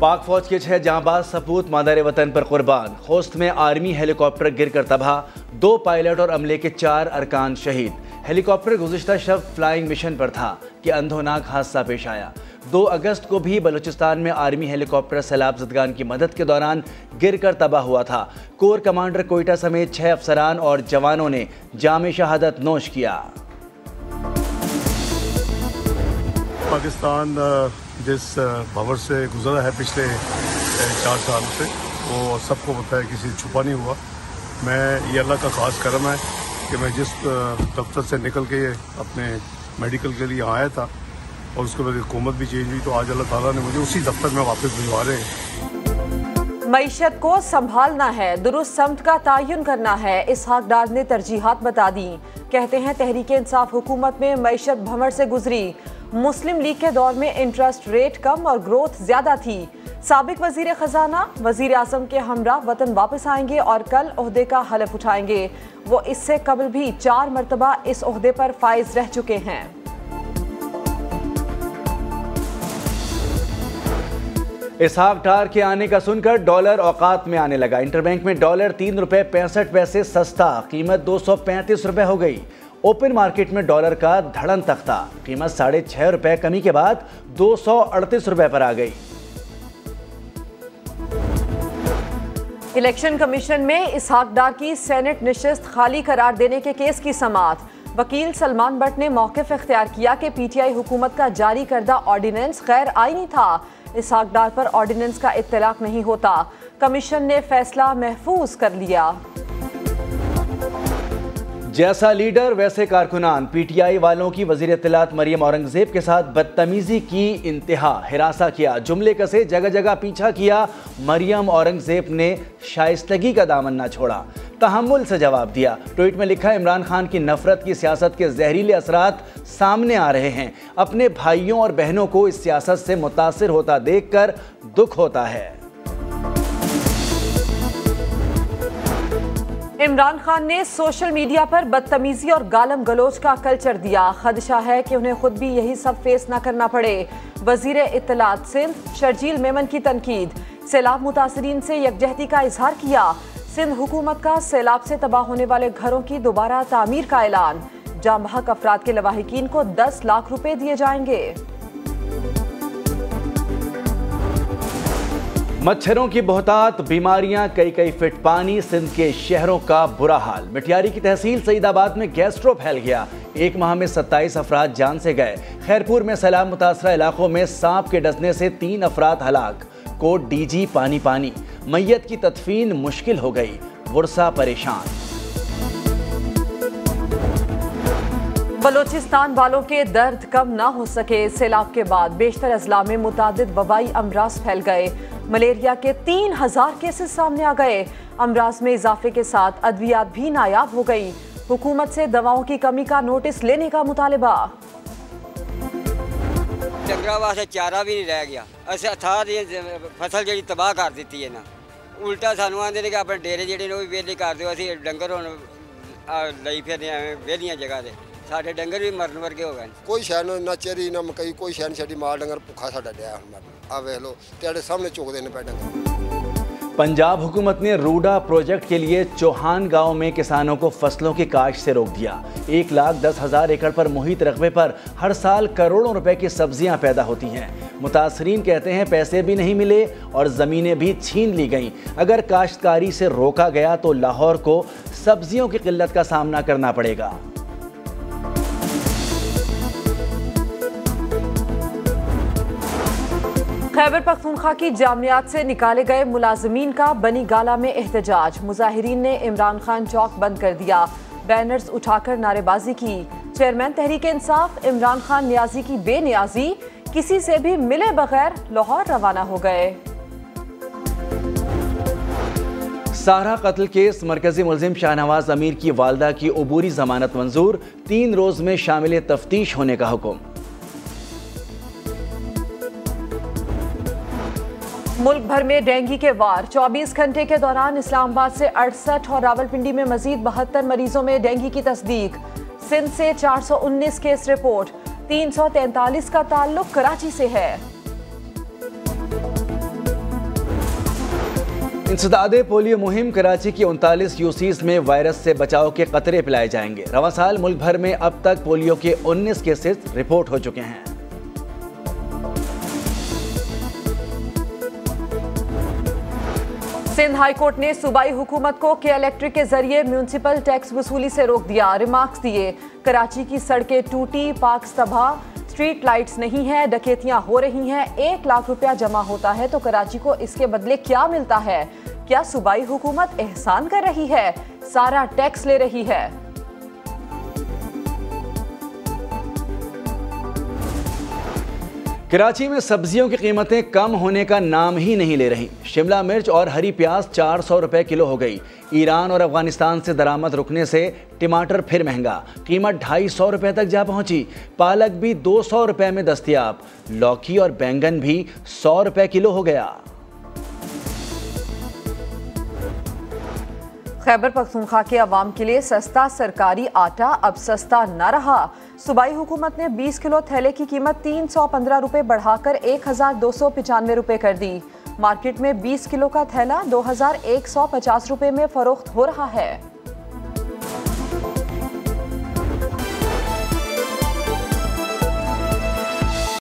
पाक फौज के 6 जांबाज सपूत मादर वतन पर कुर्बान। खोस्त में आर्मी हेलीकॉप्टर गिरकर तबाह, 2 पायलट और अमले के 4 अरकान शहीद। हेलीकॉप्टर गुज़िश्ता शब फ्लाइंग मिशन पर था कि अंधोनाक हादसा पेश आया। 2 अगस्त को भी बलूचिस्तान में आर्मी हेलीकॉप्टर सैलाब ज़दगान की मदद के दौरान गिरकर तबाह हुआ था। कोर कमांडर कोयटा समेत 6 अफसरान और जवानों ने जाम शहादत नोश किया। पाकिस्तान जिस भंवर से गुजरा है पिछले 4 साल से, वो सबको पता है, किसी छुपा नहीं हुआ। मैं ये अल्लाह का खास करम है कि मैं जिस दफ्तर से निकल के अपने मेडिकल के लिए आया था और उसके बाद हुकूमत भी चेंज हुई, तो आज अल्लाह ताला ने मुझे उसी दफ्तर में वापस भिजवा रहे हैं। मईशत को संभालना है, दुरुस्त समत का तयन करना है, इसहाक डार ने तरजीहात बता दी। कहते हैं तहरीक इंसाफ हुकूमत में मईशत भंवर से गुजरी। मुस्लिम लीग के दौर में इंटरेस्ट रेट कम और ग्रोथ ज्यादा थी। साबिक वजीर खजाना वजीर आजम के हमरा वतन वापस आएंगे और कल ओहदे का हलफ उठाएंगे। वो इससे कबल भी 4 मरतबा इस ओहदे पर फाइज रह चुके हैं। इसहाक डार के आने का सुनकर डॉलर औकात में आने लगा। इंटरबैंक में डॉलर 3 रुपये 65 पैसे सस्ता, कीमत 235 रुपये हो गई। ओपन मार्केट में डॉलर का धड़न तख्ता, कीमत 6.5 रुपये कमी के बाद 238 रुपये पर आ गई। इलेक्शन कमीशन में इसहाक डार की सेनेट नशिस्त खाली करार देने के केस की समाअत। वकील सलमान बट ने मौक़िफ़ इख्तियार किया कि पीटीआई हुकूमत का जारी करदा ऑर्डिनेंस गैर आईनी था। इसहाक डार पर ऑर्डिनेंस का इत्तलाक नहीं होता। कमीशन ने फैसला महफूज कर लिया। जैसा लीडर वैसे कारकुनान। पीटीआई वालों की वज़ीर इत्तलात मरियम औरंगज़ेब के साथ बदतमीजी की इंतहा, हिरासा किया, जुमले कसे, जगह जगह पीछा किया। मरियम औरंगज़ेब ने शाइस्तगी का दामन ना छोड़ा, तहम्मुल से जवाब दिया। ट्वीट में लिखा, इमरान खान की नफरत की सियासत के जहरीले असरात सामने आ रहे हैं। अपने भाइयों और बहनों को इस सियासत से मुतासिर होता देखकर दुख होता है। इमरान खान ने सोशल मीडिया पर बदतमीजी और गालम गलोच का कल्चर दिया। खदशा है कि उन्हें खुद भी यही सब फेस न करना पड़े। वजीर इत्तलात सिंध शर्जील मेमन की तनकीद। सैलाब मुतासरीन से यकजहती का इजहार किया। सिंध हुकूमत का सैलाब से तबाह होने वाले घरों की दोबारा तामीर का ऐलान। जाम बहक अफराद के लवाहिकीन को 10 लाख रुपए दिए जाएंगे। मच्छरों की बहुतात, बीमारियां, कई फिट पानी, सिंध के शहरों का बुरा हाल। मिठियारी की तहसील सईदाबाद में गैस्ट्रो फैल गया। 1 माह में 27 अफराद जान से गए। खैरपुर में सैलाब मुतासरा इलाकों में सांप के डसने से 3 अफराद हलाक। कोट डीजी पानी। मैयत की तदफीन मुश्किल हो गई, वर्षा परेशान। बलोचिस्तान वालों के दर्द कम ना हो सके। सैलाब के बाद बेशतर अजला में मुतादिद वबाई अमराज फैल गए। मलेरिया के 3000 केसेस सामने आ गए। अमराज में इजाफे के साथ अद्वियात भी नायाब हो गई। हुकूमत से दवाओं की कमी का नोटिस लेने का मुतालबा। डंगरा वास्ते चारा भी नहीं रह गया। अच्छा था फसल जी तबाह कर दी है ना, उल्टा सानू आंदे ने कि अपने डेरे जेडे ने वेले कर दो। असीं डंगर हुण लई फिरने एवें वेलियां जगह ते, साडे डंगर भी मरन वर्गे हो गए। कोई शहर ना चेरी ना मकई, कोई शहर छड़ी माल डंगर भुखा साडा डया हुण। आ वेख लो तेरे सामने चुकदे ने पे डंगर। पंजाब हुकूमत ने रूडा प्रोजेक्ट के लिए चौहान गांव में किसानों को फसलों की काश्त से रोक दिया। 1,10,000 एकड़ पर मुहित रकबे पर हर साल करोड़ों रुपए की सब्जियां पैदा होती हैं। मुतासरीन कहते हैं पैसे भी नहीं मिले और ज़मीनें भी छीन ली गईं। अगर काश्तकारी से रोका गया तो लाहौर को सब्जियों की किल्लत का सामना करना पड़ेगा। खैबर पख्तूनख्वा की जामियात से निकाले गए मुलाजमीन का बनी गाला में एहतजाज। मुजाहिरीन ने इमरान खान चौक बंद कर दिया, बैनर्स उठाकर नारेबाजी की। चेयरमैन तहरीक इंसाफ इमरान खान नियाजी की बेनियाजी, किसी से भी मिले बगैर लाहौर रवाना हो गए। सारा कत्ल केस, मरकजी मुलजिम शाहनवाज अमीर की वालदा की अबूरी जमानत मंजूर। 3 रोज में शामिल तफ्तीश होने का हुक्म। मुल्क भर में डेंगू के वार। 24 घंटे के दौरान इस्लामाबाद से 68 और रावलपिंडी में मजीद 72 मरीजों में डेंगू की तस्दीक। सिंध से 419 केस रिपोर्ट। 343 का ताल्लुक कराची से है। इंसदादे पोलियो मुहिम। कराची की 39 यूसीज में वायरस से बचाव के कतरे पिलाए जाएंगे। रवां साल मुल्क भर में अब तक पोलियो के 19 केसेस रिपोर्ट हो चुके हैं। सिंध हाई कोर्ट ने सूबाई हुकूमत को के इलेक्ट्रिक के जरिए म्यूनिसिपल टैक्स वसूली से रोक दिया। रिमार्क्स दिए, कराची की सड़कें टूटी, पार्क्स तबाह, स्ट्रीट लाइट्स नहीं है, डकैतियां हो रही हैं। 1 लाख रुपया जमा होता है तो कराची को इसके बदले क्या मिलता है? क्या सूबाई हुकूमत एहसान कर रही है? सारा टैक्स ले रही है। कराची में सब्जियों की कीमतें कम होने का नाम ही नहीं ले रही। शिमला मिर्च और हरी प्याज 400 रुपए किलो हो गई। ईरान और अफगानिस्तान से दरामद रुकने से टमाटर फिर महंगा, कीमत 250 रुपए तक जा पहुंची। पालक भी 200 रुपए में दस्तयाब। लौकी और बैंगन भी 100 रुपए किलो हो गया। खैबर पख्तूनख्वा के अवाम के लिए सस्ता सरकारी आटा अब सस्ता न रहा। सूबाई हुकूमत ने 20 किलो थैले की कीमत 315 रुपए बढ़ाकर 1295 रुपए कर दी। मार्केट में 20 किलो का थैला 2150 रुपए में फरोख्त हो रहा है।